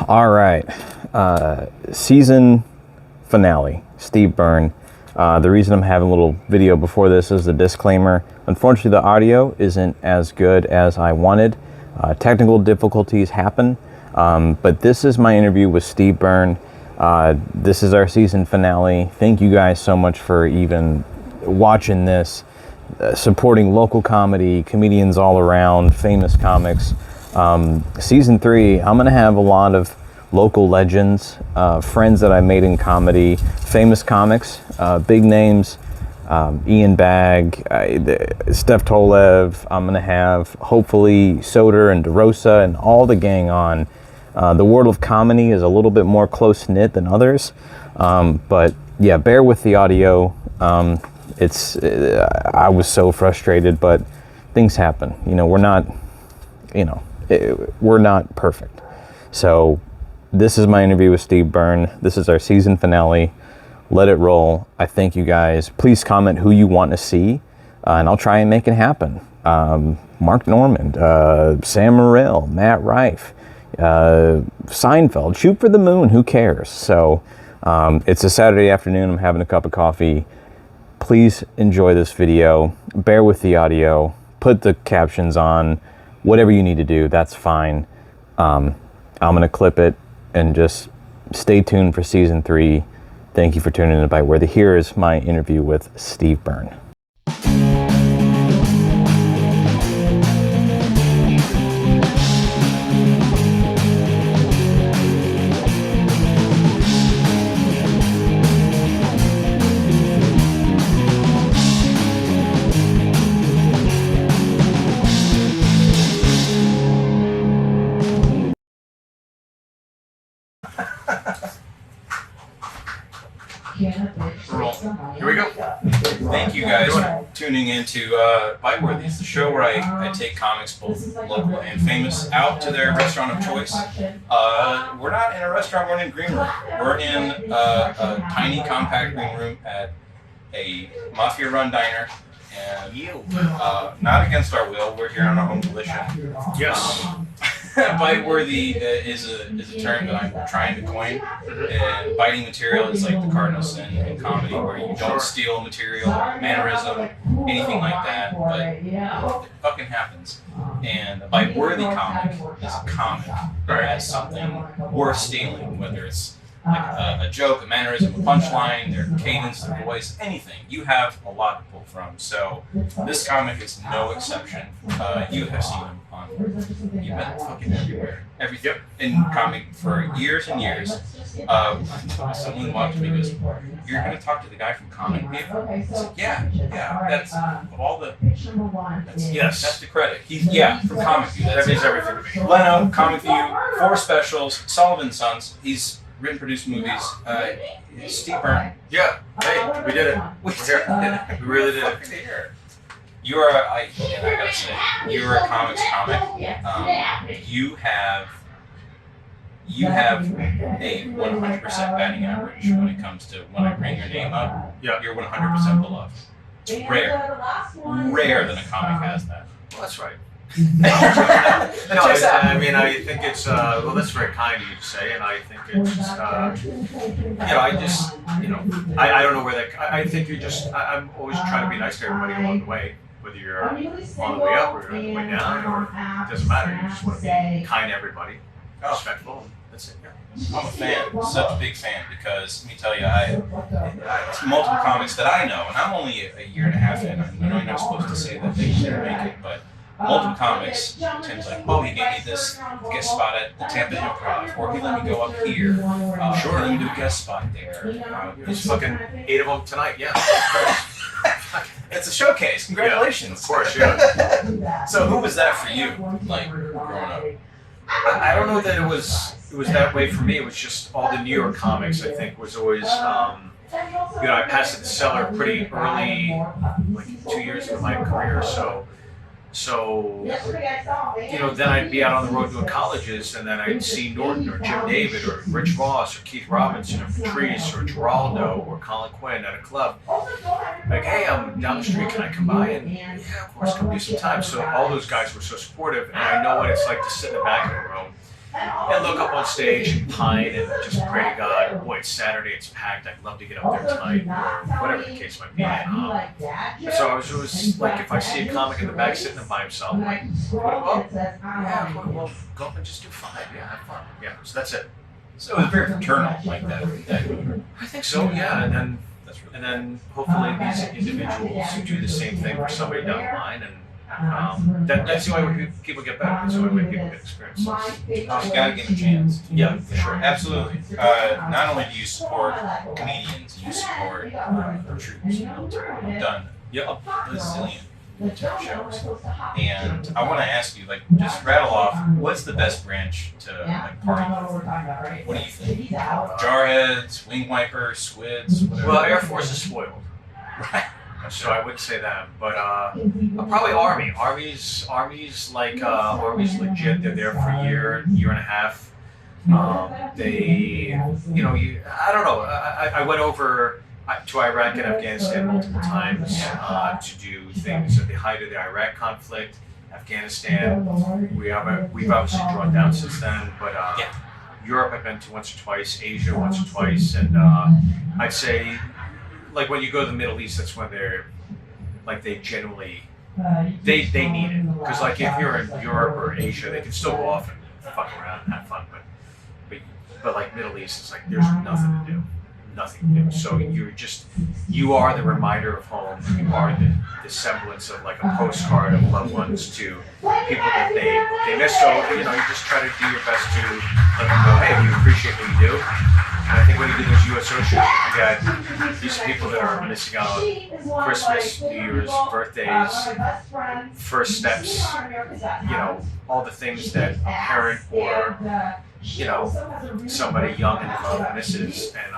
All right. Season finale, Steve Byrne. The reason I'm having a little video before this is the disclaimer. Unfortunately, the audio isn't as good as I wanted. Technical difficulties happen, but this is my interview with Steve Byrne. This is our season finale. Thank you guys so much for even watching this, supporting local comedy, comedians all around, famous comics. Season 3, I'm gonna have a lot of local legends, friends that I made in comedy, famous comics, big names, Ian Bagg, Steph Tolev. I'm gonna have hopefully Soder and DeRosa and all the gang on. The world of comedy is a little bit more close-knit than others, but yeah, bear with the audio. I was so frustrated, but things happen. We're not perfect. So this is my interview with Steve Byrne. This is our season finale. Let it roll. I thank you guys. Please comment who you want to see, and I'll try and make it happen. Mark Normand, Sam Morril, Matt Rife, Seinfeld, Shoot for the Moon, who cares? So it's a Saturday afternoon. I'm having a cup of coffee. Please enjoy this video. Bear with the audio. Put the captions on. Whatever you need to do, that's fine. I'm gonna clip it and just stay tuned for season 3. Thank you for tuning in to Biteworthy. Here is my interview with Steve Byrne. Here we go. Thank you guys for tuning in to Biteworthy. It's the show where I take comics, both local and famous, out to their restaurant of choice. We're not in a restaurant, we're in a green room. We're in a tiny, compact green room at a mafia-run diner. And not against our will, we're here on our own volition. Yes. Biteworthy is a term that I'm trying to coin, and biting material is like the cardinal sin in comedy, where you don't steal material, mannerism, anything like that, but it fucking happens. And a bite-worthy comic is a comic that has something worth stealing, whether it's like a joke, a mannerism, a punchline, their cadence, their voice, anything. You have a lot to pull from. So this comic is no exception. You have seen him on, you've been fucking everywhere. Everything. In comic for years and years. Someone walked to me and goes, "You're going to talk to the guy from Comic View?" I said, yeah, that's of all the, that's the credit. From Comic View. That means everything to me. Leno, Comic View, 4 specials, Sullivan Sons. He's written, produced movies. Steve Byrne. Yeah. Hey, we did it. We're here. We really did it. You're I gotta say, you're a comics comic. You have a 100% batting average when it comes to when I bring your name up. Yeah. You're 100% beloved. It's rare that a comic has that. Well, that's right. I think it's well, that's very kind of you to say, and I think it's I don't know where that. I think I'm always trying to be nice to everybody along the way, whether you're on the way up or on the way down, or it doesn't matter. You just want to be kind to everybody, respectful. That's it. Yeah. I'm a fan, such a big fan, because let me tell you, I multiple comics that I know, and I'm only a year and a half in. I know you're not supposed to say that they didn't make it, but multiple comics, Tim's like, oh, he gave me this guest spot at the Tampa Improv, or he let me go up here. Sure, let me do a guest spot there. There's fucking 8 of them tonight, yeah. It's a showcase. Congratulations. Yeah, of course, yeah. So who was that for you, like, growing up? I don't know that it was that way for me. It was just all the New York comics, I think, was always, I passed at the cellar pretty early, like 2 years into my career, So, then I'd be out on the road doing colleges, and then I'd see Norton or Jim David or Rich Voss or Keith Robinson or Patrice or Geraldo or Colin Quinn at a club. Like, hey, I'm down the street, can I come by? And yeah, of course, come do some time. So all those guys were so supportive, and I know what it's like to sit in the back of the room and look up on stage and pine and just pray to God, boy, it's Saturday, it's packed, I'd love to get up there tonight, or whatever the case might be. And so I was always like, if I see a comic in the back sitting by himself, I'm like, well, go up and just do 5, yeah, have fun. Yeah, so that's it. So it was very fraternal, like that. I think so, yeah, and then hopefully these individuals do the same thing for somebody down the line, and that's the only way people get better. That's the only way people get experience. You gotta give them a chance. Yeah, for sure. Absolutely. Not only do you support comedians, you support the troops, military. You've done a bazillion military shows. And I want to ask you, like, just rattle off, what's the best branch to like party with? What do you think? Jarheads, wing wipers, squids, whatever. Well, Air Force is spoiled. Right. So I wouldn't say that, but probably Army. Army's like Army's legit. They're there for a year and a half. They, I don't know. I went over to Iraq and Afghanistan multiple times to do things at the height of the Iraq conflict. Afghanistan, we've obviously drawn down since then, but Europe I've been to once or twice, Asia once or twice, and I'd say, like, when you go to the Middle East, that's when they're, like, they generally, they need it. Because, like, if you're in Europe or Asia, they can still go off and fuck around and have fun. But like, Middle East, it's like, there's nothing to do. Nothing to do. So you are the reminder of home. You are the semblance of, like, a postcard of loved ones to people that they miss. So, you just try to do your best to let them know, hey, we appreciate what you do. And I think when you do those USO shows, you got these people that are missing out on Christmas, New Year's, birthdays, first steps, all the things that a parent or, somebody young and in love misses, and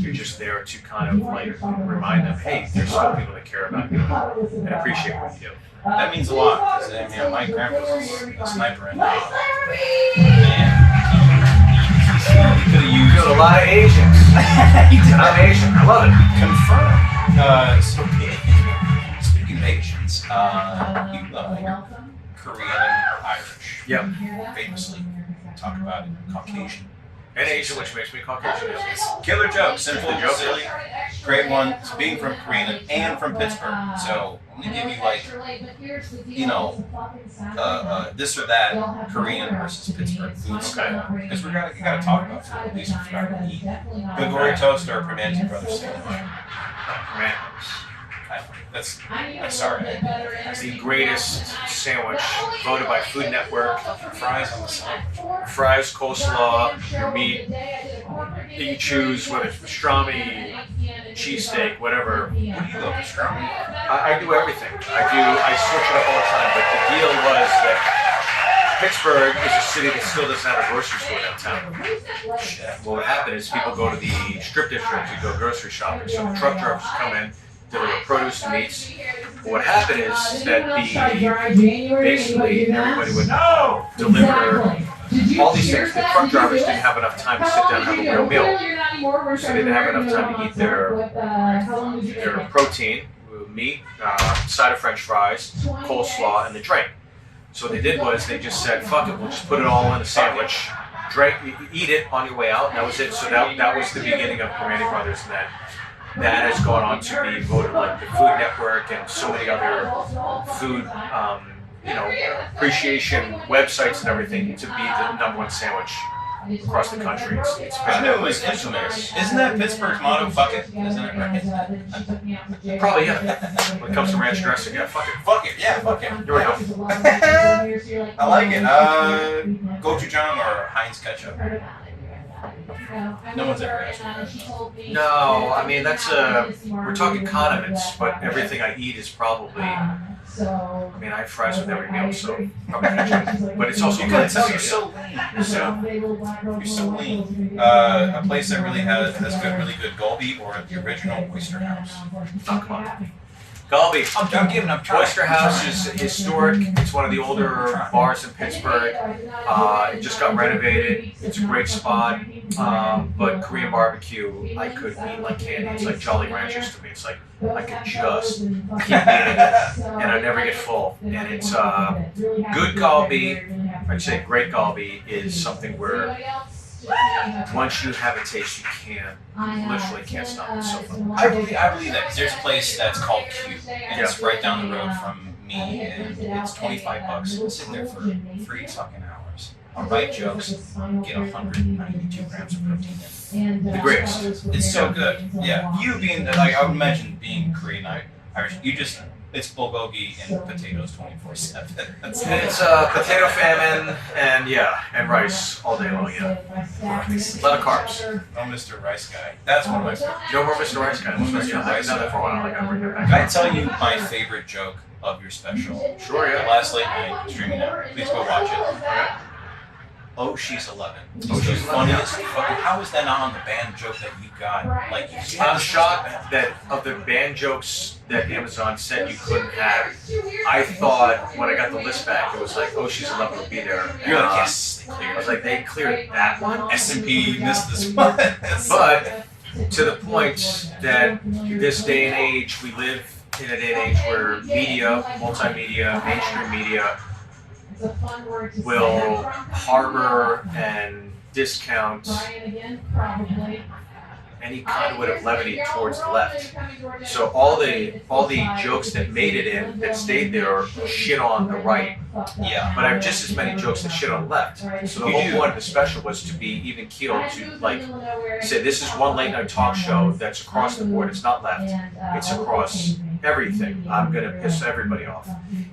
you're just there to kind of, like, remind them, hey, there's still people that care about you and appreciate what you do. That means a lot, because my grandpa's a sniper, and he could have used a lot of Asians. I'm Asian. I love it. Confirmed. So, speaking of Asians, you love Korean and Irish. Yep. Famously, talk about it, Caucasian. And Asian, which makes me Caucasian. Killer joke, simple, silly, great one. So being from Korea and from Pittsburgh, so I'm gonna give you, like, this or that Korean versus Pittsburgh food style, because we gotta talk about food, at least if you're not gonna eat. Good toast or Primanti Brothers sandwich. I'm sorry. That's the greatest sandwich voted by Food Network. Fries on the side. Fries, coleslaw, your meat that you choose, whether it's pastrami, cheesesteak, whatever. What do you love, pastrami? I do everything. I switch it up all the time. But the deal was that Pittsburgh is a city that still doesn't have a grocery store downtown. Well, what happened is people go to the strip district to go grocery shopping. So the truck drivers come in, deliver produce and meats. What happened is that basically everybody would deliver all these things. The truck drivers didn't have enough time to sit down and have a real meal. So they didn't have enough time to eat their protein, meat, side of French fries, coleslaw, and the drink. So what they did was they just said, fuck it, we'll just put it all in a sandwich, eat it on your way out, and that was it. So that was the beginning of Primanti Brothers, and that has gone on to be voted, like, the Food Network and so many other food, appreciation websites and everything, to be the #1 sandwich across the country. It's I knew it was infamous. Isn't that Pittsburgh's motto? Fuck it. Isn't it right? Probably, yeah. When it comes to ranch dressing, yeah, fuck it. Fuck it. Yeah, fuck it. Here we go. I like it. Gochujang or Heinz ketchup? No one's ever asked me that. No, I mean, we're talking condiments, but everything I eat is probably, I mean, I have fries with every meal, so probably ketchup. But it's also You gotta tell, you're so lean. You're so lean. A place that really has really good Goldie, or the original Oyster House. Oh, come on. Galbi. I'm trying. Oyster House is historic. It's one of the older bars in Pittsburgh. It just got renovated. It's a great spot. But Korean barbecue, I could eat like candy. It's like Jolly Ranchers to me. It's like I could just keep eating it, and I never get full. And it's good galbi, I'd say great galbi is something where once you have a taste, you literally can't stop. It's so fun. I believe that. 'Cause there's a place that's called Cute, and it's right down the road from me, and it's $25. I'm sitting there for 3 fucking hours. I'll write jokes, get 192 grams of protein in. The greatest. It's so good. Yeah. You being, like, I would imagine being Korean Irish, it's bulgogi and potatoes 24/7. It's potato famine and rice all day long. Yeah, a lot of carbs. Oh, Mr. Rice Guy. That's one of my favorites. No more Mr. Rice Guy. Mr. Rice Guy for a while. I gotta bring that back. Can I tell you my favorite joke of your special? Sure, The yeah. last late night streaming now. Please go watch it. Okay. Oh, she's 11. Oh, It's the She's 11, funniest. How is that not on the band joke that you got? Like, I'm shocked that of the band jokes that Amazon said you couldn't have, I thought when I got the list back, it was like, oh, she's 11 will be there. You're like, yes, they I cleared was it. like, they cleared that one. S&P missed this one. But to the point that this day and age, we live in a day and age where media, multimedia, mainstream media will harbor and discount any conduit of levity towards the left. So all the jokes that made it in, that stayed there, shit on the right. Yeah. But I have just as many jokes that shit on the left. So the You whole do. point of the special was to be even keeled, to like say this is one late night talk show that's across the board. It's not left. It's across everything. I'm gonna piss everybody off.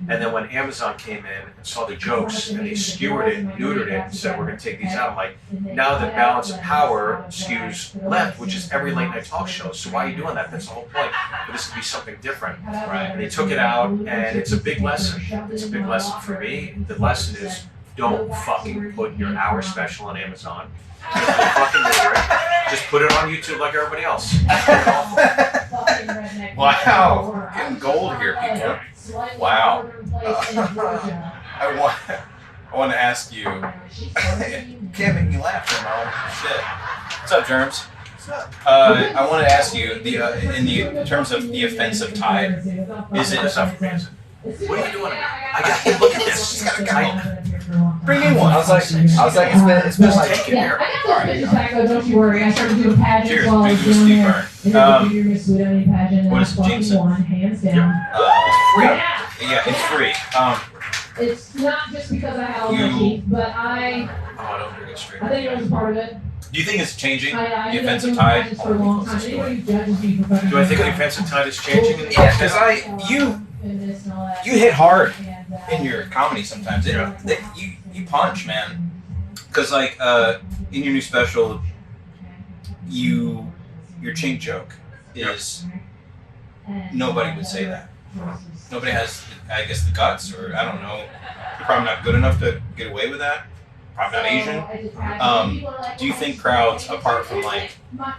And then when Amazon came in and saw the jokes and they skewered it, neutered it, and said we're gonna take these out, I'm like, now the balance of power skews left, which is every late night talk show. So why are you doing that? That's the whole point. But this could be something different. Right. And they took it out, and it's a big lesson. It's a big lesson for me. The lesson is don't fucking put your hour special on Amazon. Just fucking order it. Just put it on YouTube like everybody else. Wow. Getting gold here, people. Wow. I want to ask you. You can't make me laugh, Mo. Shit. What's up, Germs? I want to ask you in terms of the offensive tide. Is it? That's not for me, is it? What are you doing? I got to look at this. Just gotta go. Bring in one. I was like, it's been like. Take it here. I got this business back, though, don't you worry. I started doing pageants Cheers. while I Big was Goose doing Steve there. Byrne. And then your Miss Sweetonia pageant, and What I is it, fucking Jameson? won, hands down. Free. Yeah, it's free. It's not just because I had all You- my teeth, but Oh, I don't drink it straight. I think it was a part of it. Do you think it's changing I the ended up offensive doing tide? pageants for a long time. Anybody who judges me professionally. Do I think the offensive tide is changing? In the Yeah, because you hit hard in your comedy sometimes. You punch, man. Because like in your new special, your chink joke is nobody would say that. Nobody has, I guess, the guts, or I don't know. You're probably not good enough to get away with that. Probably not Asian. Do you think crowds, apart from like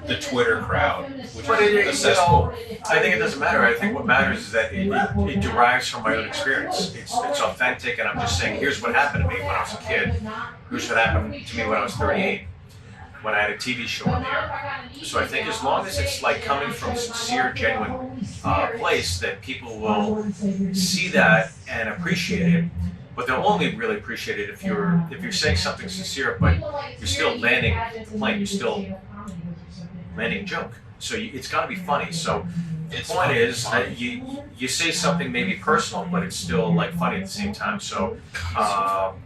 the Twitter crowd, which But is a cesspool? I think it doesn't matter. I think what matters is that it derives from my own experience. It's authentic, and I'm just saying, here's what happened to me when I was a kid. Here's what happened to me when I was 38, when I had a TV show on the air. So I think as long as it's like coming from a sincere, genuine place, that people will see that and appreciate it. But they'll only really appreciate it if you're saying something sincere, but you're still landing the plane. You're still landing a joke. So it's got to be funny. So the point is that you say something maybe personal, but it's still like funny at the same time. So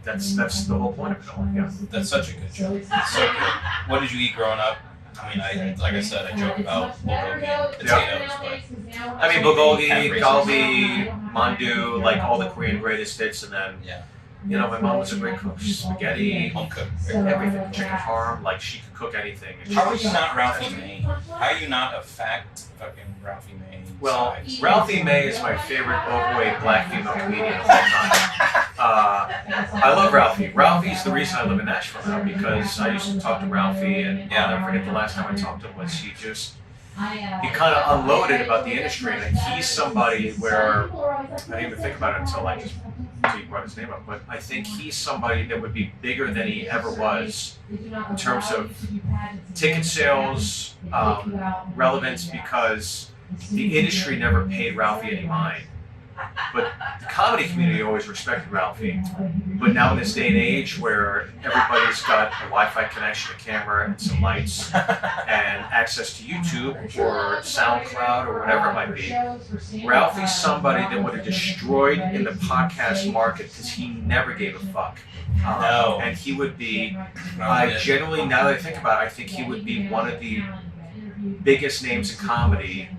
that's the whole point of it all. Yeah. That's such a good joke. It's so good. What did you eat growing up? I mean, like I said, I joke about bulgogi and potatoes, but I mean, bulgogi, galbi, mandu, like all the Korean greatest hits, and then yeah, you know, my mom was a great cook. Spaghetti, home cook. everything, chicken parm, like she could cook anything. And How are you not Ralphie May? How are you not a fact fucking Ralphie May? Well, size? Ralphie May is my favorite overweight black female comedian of all time. I love Ralphie. Ralphie's the reason I live in Nashville now, because I used to talk to Ralphie, and I'll never forget the last time I talked to him was he kind of unloaded about the industry, and he's somebody where I didn't even think about it until you brought his name up, but I think he's somebody that would be bigger than he ever was in terms of ticket sales, relevance, because the industry never paid Ralphie any mind. but the comedy community always respected Ralphie. But now in this day and age where everybody's got a Wi-Fi connection, a camera, and some lights, and access to YouTube or SoundCloud or whatever it might be, Ralphie's somebody that would have destroyed in the podcast market because he never gave a fuck. No. And he would be, I generally, now that I think about it, I think he would be one of the biggest names in comedy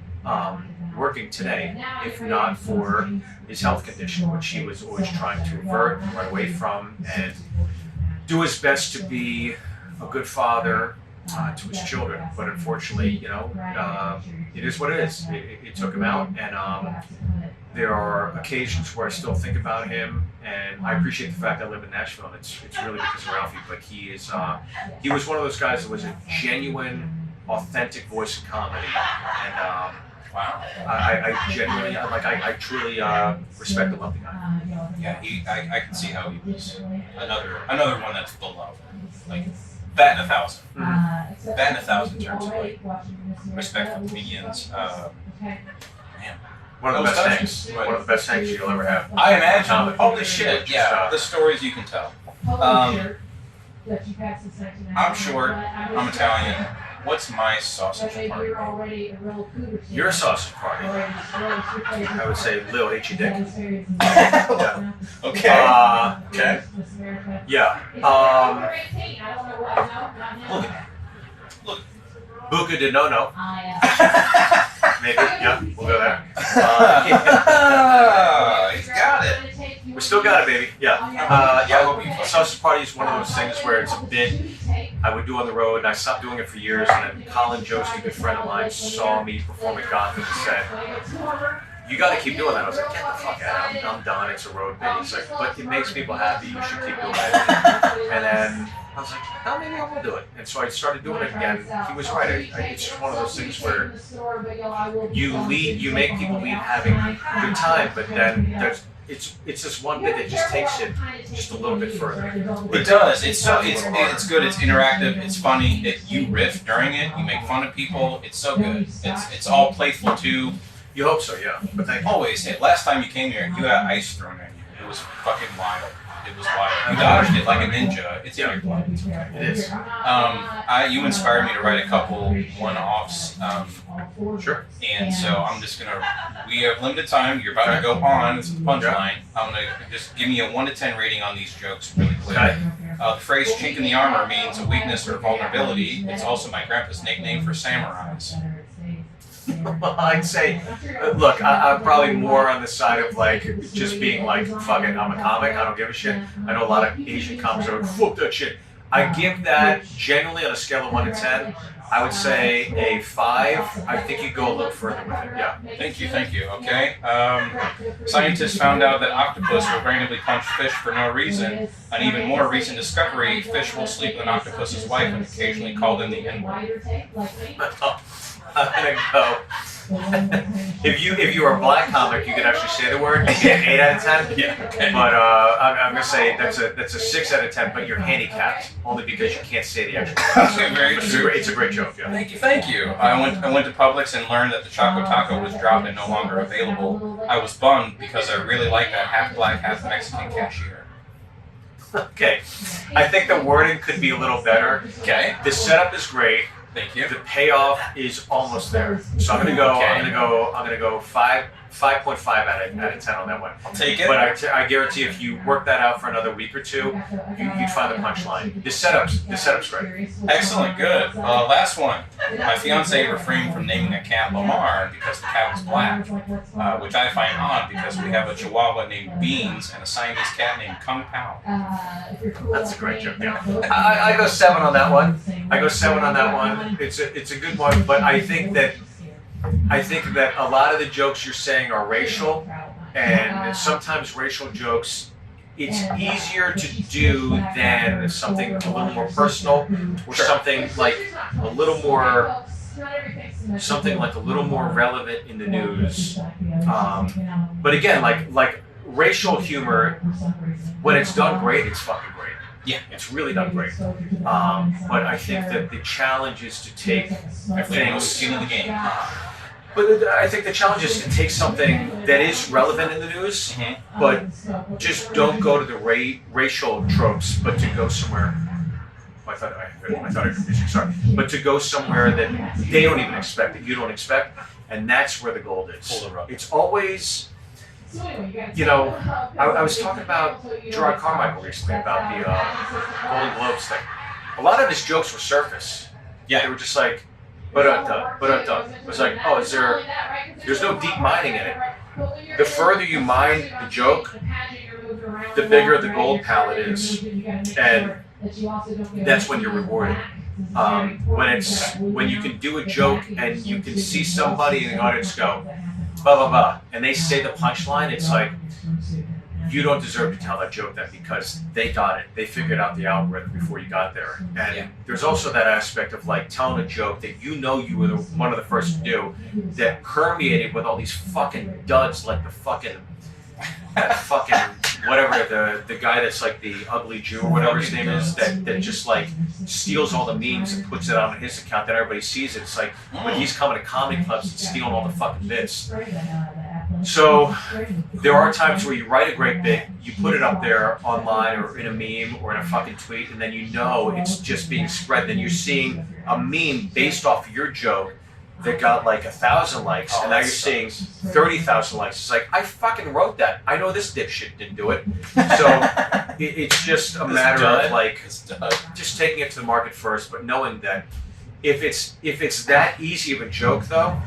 working today, if not for his health condition, which he was always trying to avert and run away from, and do his best to be a good father to his children. But unfortunately, you know, it is what it is. It took him out, and there are occasions where I still think about him, and I appreciate the fact I live in Nashville. And it's really because of Ralphie, but he was one of those guys that was a genuine, authentic voice of comedy, and Wow. I genuinely, I truly respect and love the guy. Yeah, I can see how he was another one that's beloved. Like, bat in 1,000. Bat in 1,000 in terms of like respect for comedians. Man. One of the Those best touches. things. One of the best things you'll ever have. I imagine. Comedy. Holy shit! Yeah, the stories you can tell. I'm short. I'm Italian. What's my sausage party? Your sausage party. I would say Lil H. Dick. Okay. Okay. Yeah. Look. Buca de no. Maybe. Yeah. We'll go there. He's got it. We still got it, baby. Yeah. Yeah. Sausage party is one of those things where it's a bit I would do on the road, and I stopped doing it for years. And then Colin Jost, a good friend of mine, saw me perform at Gotham and said, "You got to keep doing that." I was like, "Get the fuck out! I'm done. It's a road bit." He's like, "But it makes people happy. You should keep doing it." And then I was like, "Oh, maybe I will do it." And so I started doing it again. He was right. It's just one of those things where you make people leave having a good time, but then it's just one bit that just takes it just a little bit further. It does. It's good. It's interactive. It's funny. You riff during it. You make fun of people. It's so good. It's all playful too. You hope so, yeah. But thank you. Always. Hey, last time you came here, you had ice thrown at you. It was fucking wild. It was wild. You dodged it like a ninja. It's in your blood. It is. You inspired me to write a couple one-offs. Sure. And so I'm just gonna. We have limited time. You're about to go on. It's the punchline. I'm gonna just give me a 1 to 10 rating on these jokes really quick. Okay. The phrase "chink in the armor" means a weakness or vulnerability. It's also my grandpa's nickname for samurais. I'd say, look, I'm probably more on the side of like just being like, fuck it, I'm a comic, I don't give a shit. I know a lot of Asian comics are like, fuck that shit. I give that generally on a scale of 1 to 10. I would say a 5. I think you go a little further with it. Yeah. Thank you. Okay. Scientists found out that octopus will randomly punch fish for no reason. An even more recent discovery: fish will sleep with an octopus's wife and occasionally call them the N-word. I'm gonna go. If you are a black comic, you can actually say the word. You get an 8 out of 10. Yeah. Okay. But I'm gonna say that's a 6 out of 10. But you're handicapped only because you can't say the actual word. Okay, very true. It's a great joke. Yeah. Thank you. I went to Publix and learned that the Choco Taco was dropped and no longer available. I was bummed because I really like that half black, half Mexican cashier. Okay. I think the wording could be a little better. Okay. The setup is great. Thank you. The payoff is almost there. So I'm gonna go 5.5 out of 10 on that one. I'll take it. But I guarantee if you work that out for another week or two, you'd find the punchline. The setup's great. Excellent. Good. Last one. My fiance refrained from naming a cat Lamar because the cat was black, which I find odd because we have a Chihuahua named Beans and a Siamese cat named Kung Pao. That's a great joke. Yeah. I go 7 on that one. It's a good one, but I think that a lot of the jokes you're saying are racial, and sometimes racial jokes, it's easier to do than something a little more personal, or something like a little more relevant in the news. But again, like racial humor, when it's done great, it's fucking great. Yeah, it's really done great. But I think that the challenge is to take Everything was skin in the game. But I think the challenge is to take something that is relevant in the news, but just don't go to the racial tropes, but to go somewhere. I thought I heard music. Sorry, but to go somewhere that they don't even expect, that you don't expect, and that's where the gold is. It's always, you know, I was talking about Gerard Carmichael recently about the Golden Globes thing. A lot of his jokes were surface. Yeah. They were just like, but it was like, oh, there's no deep mining in it. The further you mine the joke, the bigger the gold palette is, and that's when you're rewarded. When you can do a joke and you can see somebody in the audience go, blah, blah, blah, and they say the punchline, it's like, you don't deserve to tell that joke then because they got it. They figured out the algorithm before you got there. And there's also that aspect of like telling a joke that you know you were one of the first to do that permeated with all these fucking duds like that fucking whatever, the guy that's like the ugly Jew or whatever his name is, that just like steals all the memes and puts it on his account that everybody sees it. It's like when he's coming to comedy clubs and stealing all the fucking bits. So there are times where you write a great bit, you put it up there online or in a meme or in a fucking tweet, and then you know it's just being spread. Then you're seeing a meme based off your joke that got like 1,000 likes, and now you're seeing 30,000 likes. It's like, I fucking wrote that. I know this dipshit didn't do it. So it's just a matter of like just taking it to the market first, but knowing that if it's that easy of a joke though,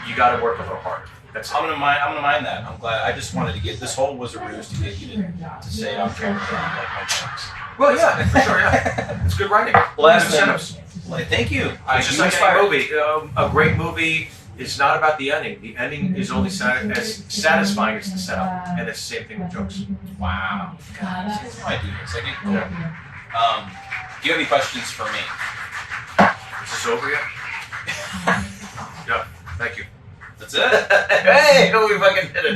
you got to work a little harder. I'm gonna mind that. I'm glad. I just wanted to get this whole was a ruse to get you to say I'm trying to like my jokes. Well, yeah, for sure, yeah. It's good writing. Last Good thing. setups. Well, thank you. It's just like any movie. A great movie is not about the ending. The ending is only as satisfying as the setup, and it's the same thing with jokes. Wow. God, that's how I do this. I get cool. Do you have any questions for me? Is this over yet? Yeah. Thank you. That's it. Hey, we fucking did it.